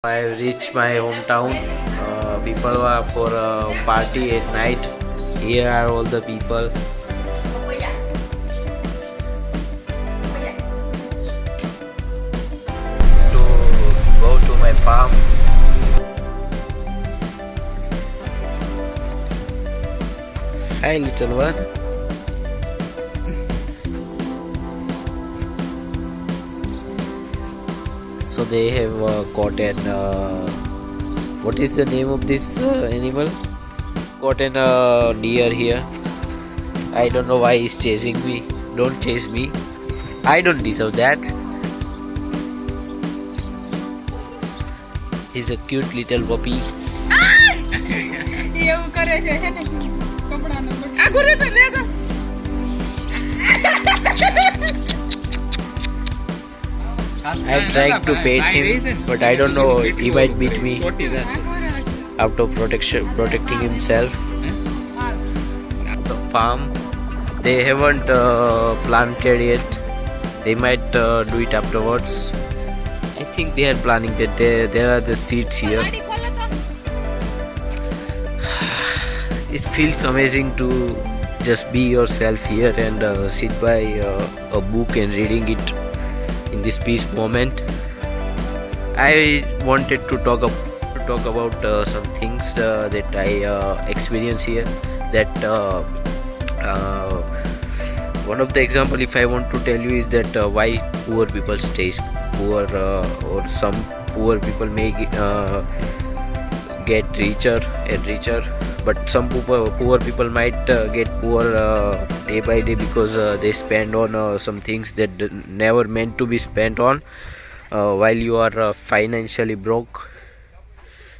I reached my hometown. People were for a party at night. Here are all the people. To go to my farm. Hi, little one. So they have caught an what is the name of this animal? Caught an deer here. I don't know why he's chasing me. Don't chase me. I don't deserve that. He's a cute little puppy. I'm trying to pet him, but I don't know, he might beat me after protecting himself. The farm, they haven't planted yet. They might do it afterwards. I think they are planning that. There are the seeds here. It feels amazing to just be yourself here and sit by a book and reading it in this peace moment. I wanted to talk about some things that I experience here. That one of the example, if I want to tell you, is that why poor people stays poor, or some poor people may get richer and richer, but some poor people might get poor day by day because they spend on some things that never meant to be spent on while you are financially broke.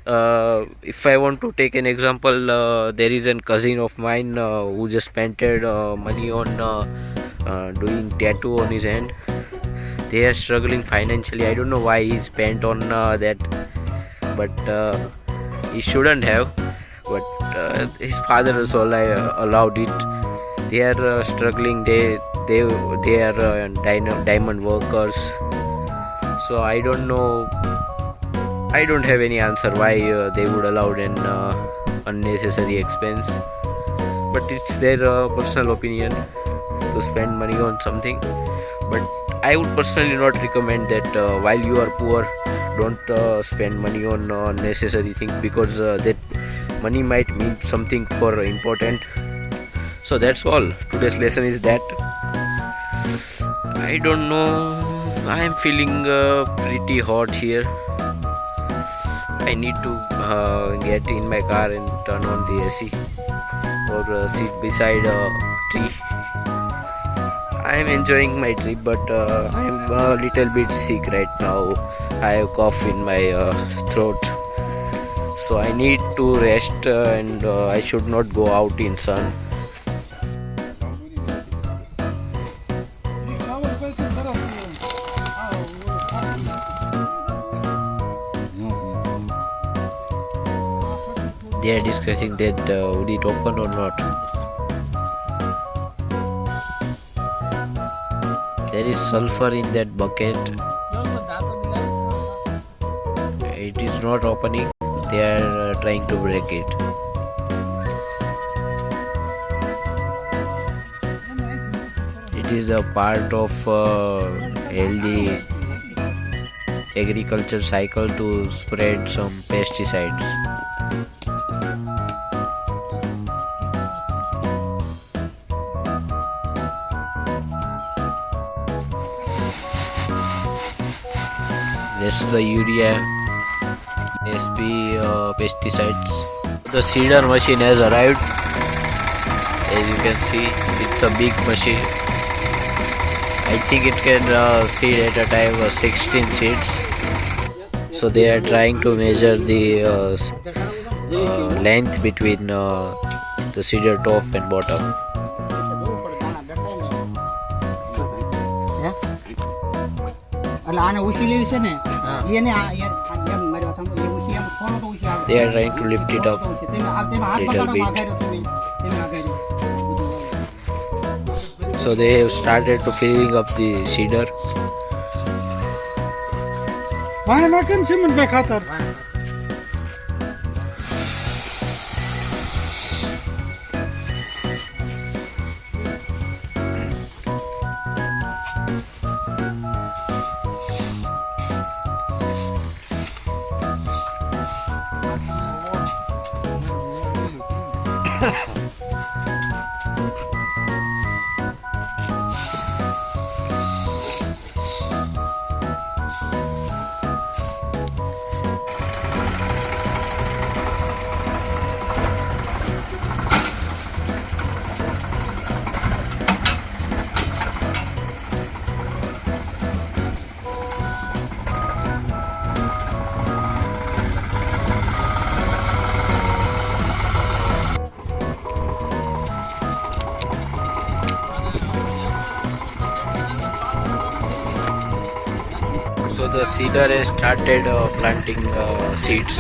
If I want to take an example, there is a cousin of mine who just spent money on doing tattoo on his hand. They are struggling financially. I don't know why he spent on that, but he shouldn't have. But his father also allowed it. They are struggling. They are diamond workers. So I don't know. I don't have any answer why they would allow an unnecessary expense. But it's their personal opinion to spend money on something. But I would personally not recommend that while you are poor, don't spend money on necessary things, because that money might mean something for important. So that's all. Today's lesson is that I don't know. I am feeling pretty hot here. I need to get in my car and turn on the AC or sit beside a tree. I am enjoying my trip, but I am a little bit sick right now. I have cough in my throat, so I need to rest and I should not go out in sun. They are discussing that would it open or not. There is sulfur in that bucket. It is not opening. They are trying to break it. It is a part of healthy agriculture cycle to spread some pesticides. That's the urea, SP pesticides. The seeder machine has arrived. As you can see, it's a big machine. I think it can seed at a time 16 seeds. So they are trying to measure the length between the seeder top and bottom. They are trying to lift it up little bit. So they have started to filling up the seeder. વાહ નાખે ને સિમનભાઈ ખાતર. So the seeder has started planting seeds.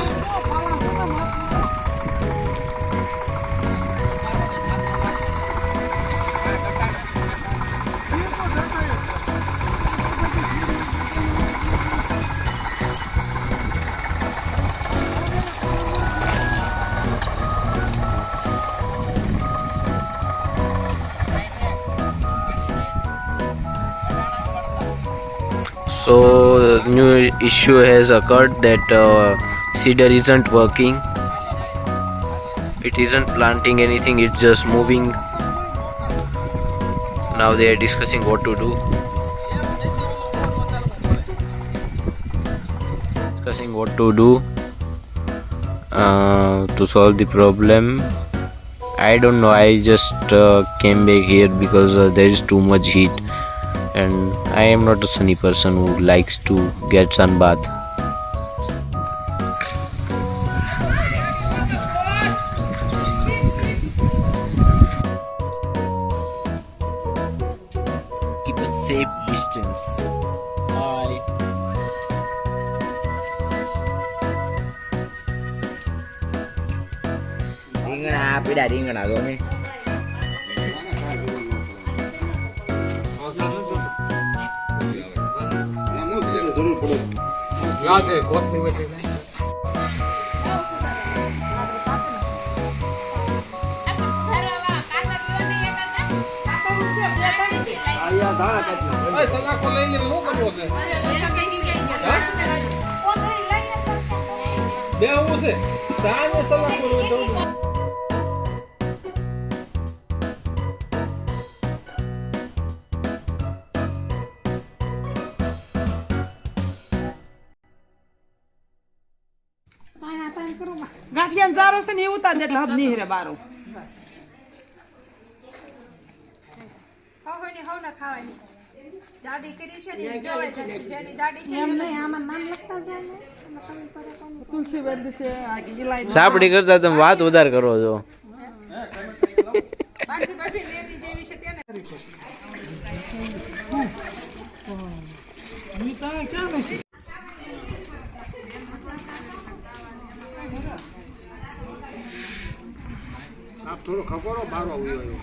So new issue has occurred that seeder isn't working. It isn't planting anything, it's just moving. Now they are discussing what to do. To solve the problem. I don't know, I just came back here because there is too much heat and I am not a sunny person who likes to get sunbath. Keep a safe distance. Bye. રીંગણા પીડા રીંગણા જો ને ગાંઠિયાનો ચારો છે ને એ ઉતાર એટલે હબ નહીં રે બારો તુલસી બંધ છે સાપડી કરતા તમે વાત વધારે કરો છો. આપ થોડો ખકોરો બારો આવ્યો.